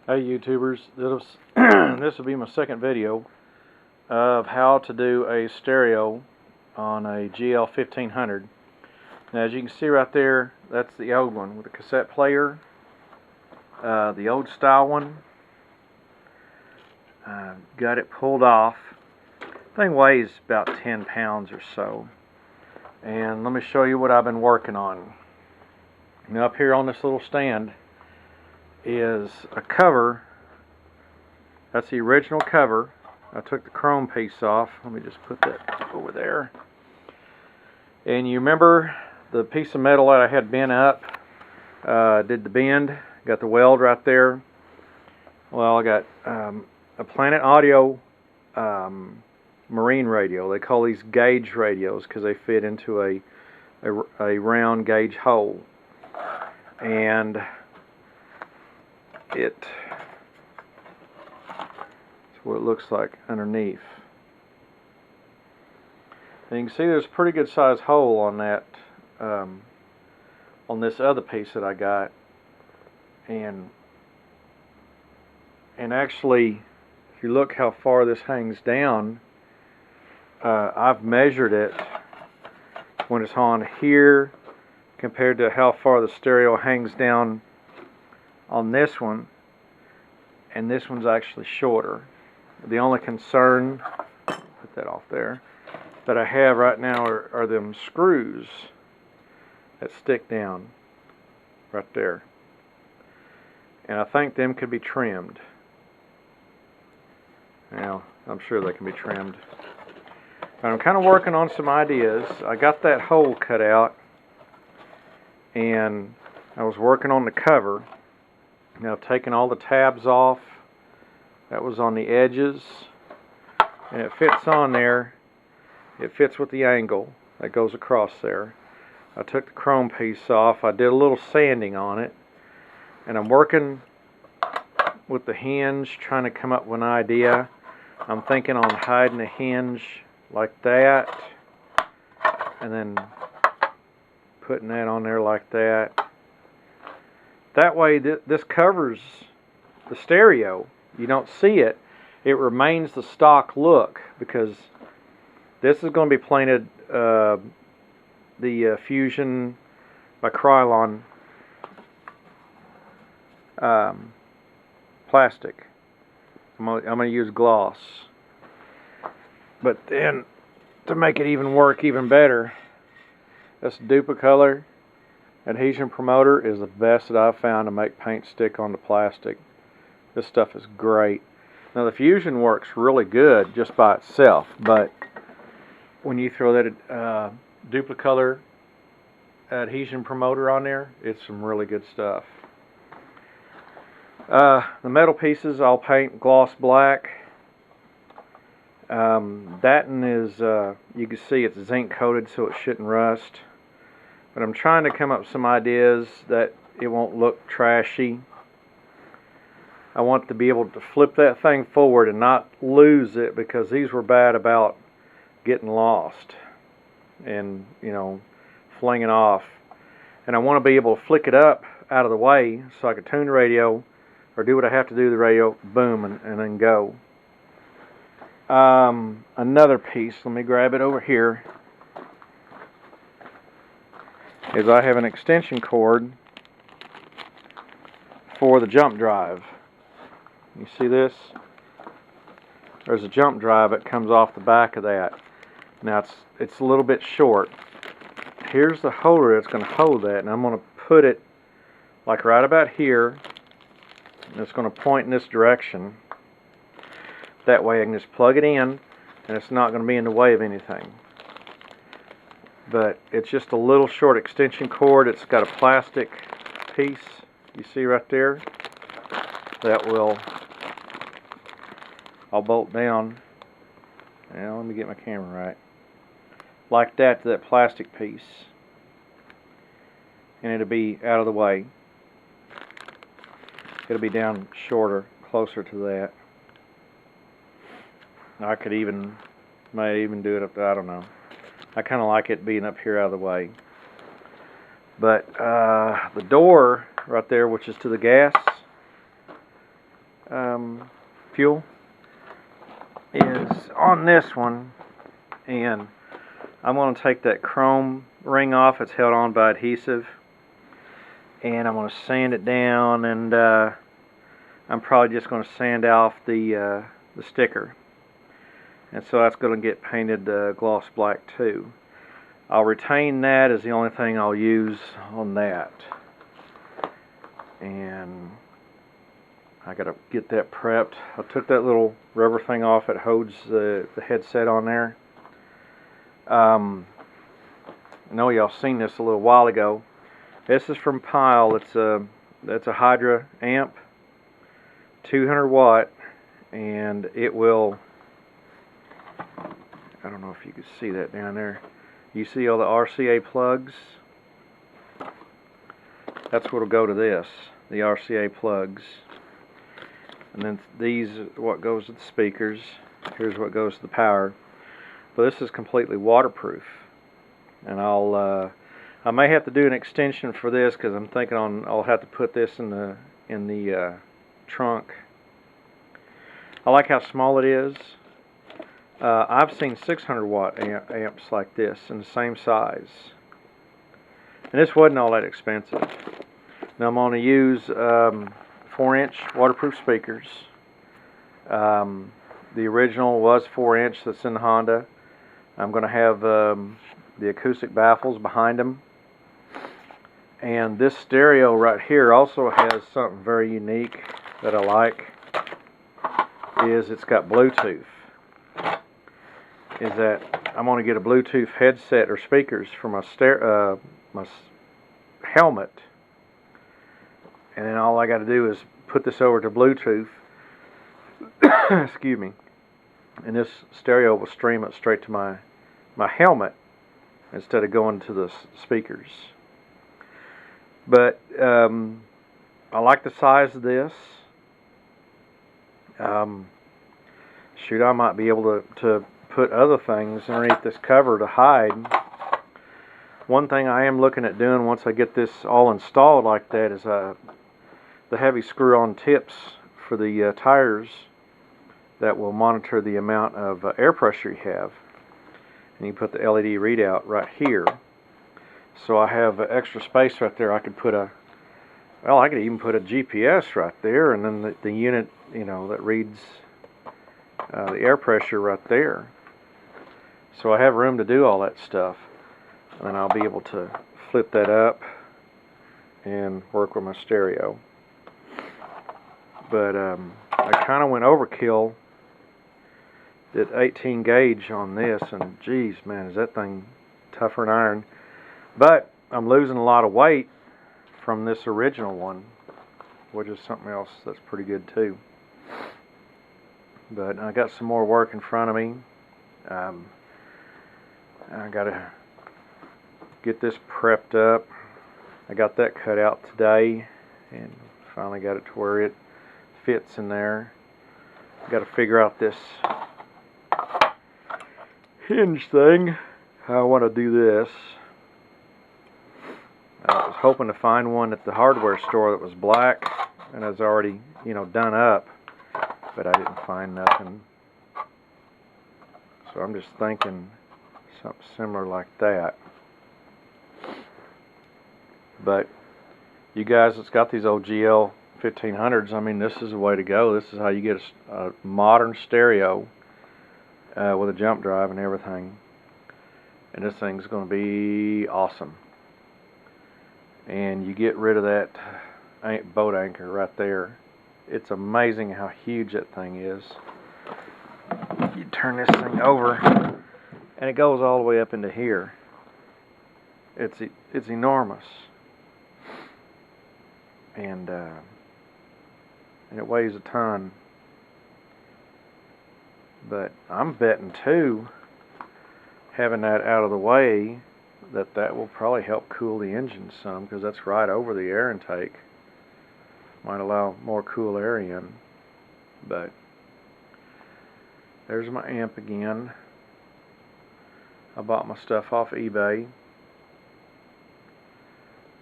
Hey YouTubers, this will be my second video of how to do a stereo on a gl1500. Now as you can see right there, that's the old one with a cassette player. The old style one, got it pulled off. Thing weighs about 10 pounds or so. And let me show you what I've been working on. Now up here on this little stand is a cover. That's the original cover. I took the chrome piece off. Let me just put that over there. And you remember the piece of metal that I had bent up? Did the bend, got the weld right there. Well, I got a Planet Audio marine radio. They call these gauge radios because they fit into a round gauge hole. And that's what it looks like underneath. And you can see there's a pretty good sized hole on that, on this other piece that I got. And actually, if you look how far this hangs down, I've measured it when it's on here compared to how far the stereo hangs down on this one, and this one's actually shorter. The only concern, put that off there, that I have right now are them screws that stick down right there, and I think them could be trimmed. Now I'm sure they can be trimmed. But I'm kind of working on some ideas. I got that hole cut out, and I was working on the cover. Now I've taken all the tabs off. That was on the edges, and it fits on there. It fits with the angle that goes across there. I took the chrome piece off. I did a little sanding on it, and I'm working with the hinge, trying to come up with an idea. I'm thinking on hiding a hinge like that, and then putting that on there like that. That way this covers the stereo. You don't see it. It remains the stock look, because this is going to be painted the Fusion by Krylon plastic. I'm going to use gloss. But then, to make it even work even better, this Duplicolor adhesion promoter is the best that I've found to make paint stick onto plastic. This stuff is great. Now the Fusion works really good just by itself, but when you throw that Duplicolor adhesion promoter on there, it's some really good stuff. The metal pieces I'll paint gloss black. That one is, you can see it's zinc coated so it shouldn't rust. But I'm trying to come up with some ideas that it won't look trashy. I want to be able to flip that thing forward and not lose it, because these were bad about getting lost and, you know, flinging off. And I want to be able to flick it up out of the way so I can tune the radio or do what I have to do to the radio, boom, and then go. Another piece, let me grab it over here, is I have an extension cord for the jump drive. You see this? There's a jump drive that comes off the back of that. Now it's a little bit short. Here's the holder that's going to hold that, and I'm going to put it like right about here, and it's going to point in this direction. That way I can just plug it in, and it's not going to be in the way of anything. But it's just a little short extension cord. It's got a plastic piece, you see right there, that I'll bolt down. Now let me get my camera right. Like that to that plastic piece. And it'll be out of the way. It'll be down shorter, closer to that. I could may even do it up there, I don't know. I kind of like it being up here out of the way. But the door right there, which is to the gas, fuel is on this one, and I'm going to take that chrome ring off. It's held on by adhesive, and I'm going to sand it down, and I'm probably just going to sand off the sticker, and so that's going to get painted gloss black too. I'll retain that as the only thing I'll use on that, and I gotta get that prepped. I took that little rubber thing off that holds the headset on there. I know y'all seen this a little while ago. This is from Pyle. It's a Hydra amp, 200 watt, and it will, I don't know if you can see that down there. You see all the RCA plugs? That's what'll go to this, the RCA plugs. And then these are what goes to the speakers. Here's what goes to the power. But this is completely waterproof. And I may have to do an extension for this because I'm thinking I'll have to put this in the trunk. I like how small it is. I've seen 600 watt amps like this in the same size. And this wasn't all that expensive. Now I'm going to use 4-inch waterproof speakers. The original was 4-inch that's in the Honda. I'm going to have the acoustic baffles behind them. And this stereo right here also has something very unique that I like. Is it's got Bluetooth. Is that I'm going to get a Bluetooth headset or speakers for my helmet, and then all I got to do is put this over to Bluetooth. Excuse me. And this stereo will stream it straight to my helmet instead of going to the speakers. But I like the size of this. Shoot, I might be able to put other things underneath this cover to hide. One thing I am looking at doing once I get this all installed like that is the heavy screw-on tips for the tires that will monitor the amount of air pressure you have. And you put the LED readout right here. So I have extra space right there. I could put I could even put a GPS right there, and then the unit, that reads the air pressure right there. So I have room to do all that stuff. And then I'll be able to flip that up and work with my stereo. But I kind of went overkill. Did 18 gauge on this, and geez, man, is that thing tougher than iron. But I'm losing a lot of weight from this original one, which is something else that's pretty good too. But I got some more work in front of me. I gotta get this prepped up. I got that cut out today and finally got it to where it fits in there. I gotta figure out this hinge thing, how I want to do this. I was hoping to find one at the hardware store that was black and was already, done up, but I didn't find nothing. So I'm just thinking something similar like that. But you guys that's got these old gl1500s, I mean, this is the way to go. This is how you get a modern stereo with a jump drive and everything. And this thing's going to be awesome. And you get rid of that boat anchor right there. It's amazing how huge that thing is. You turn this thing over, and it goes all the way up into here. It's enormous. And it weighs a ton. But I'm betting too, having that out of the way, that will probably help cool the engine some, because that's right over the air intake. Might allow more cool air in. But there's my amp again. I bought my stuff off eBay.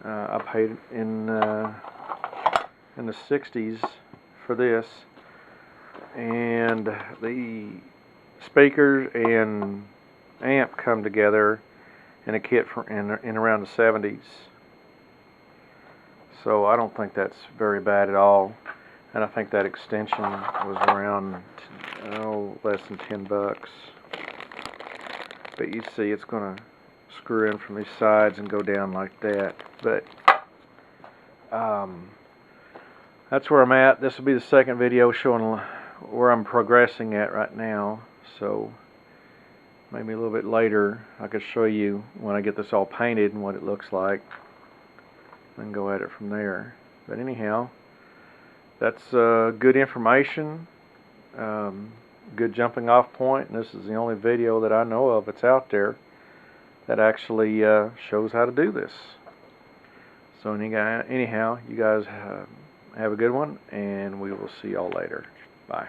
I paid in the 60s for this. and the speakers and amp come together in a kit in around the 70s. So I don't think that's very bad at all. And I think that extension was around less than $10. But you see it's going to screw in from these sides and go down like that. But that's where I'm at. This will be the second video showing where I'm progressing at right now. So maybe a little bit later I could show you when I get this all painted and what it looks like, and go at it from there. But anyhow, that's good information, good jumping off point, and this is the only video that I know of that's out there that actually shows how to do this. So anyhow, you guys have a good one, and we will see y'all later. Bye.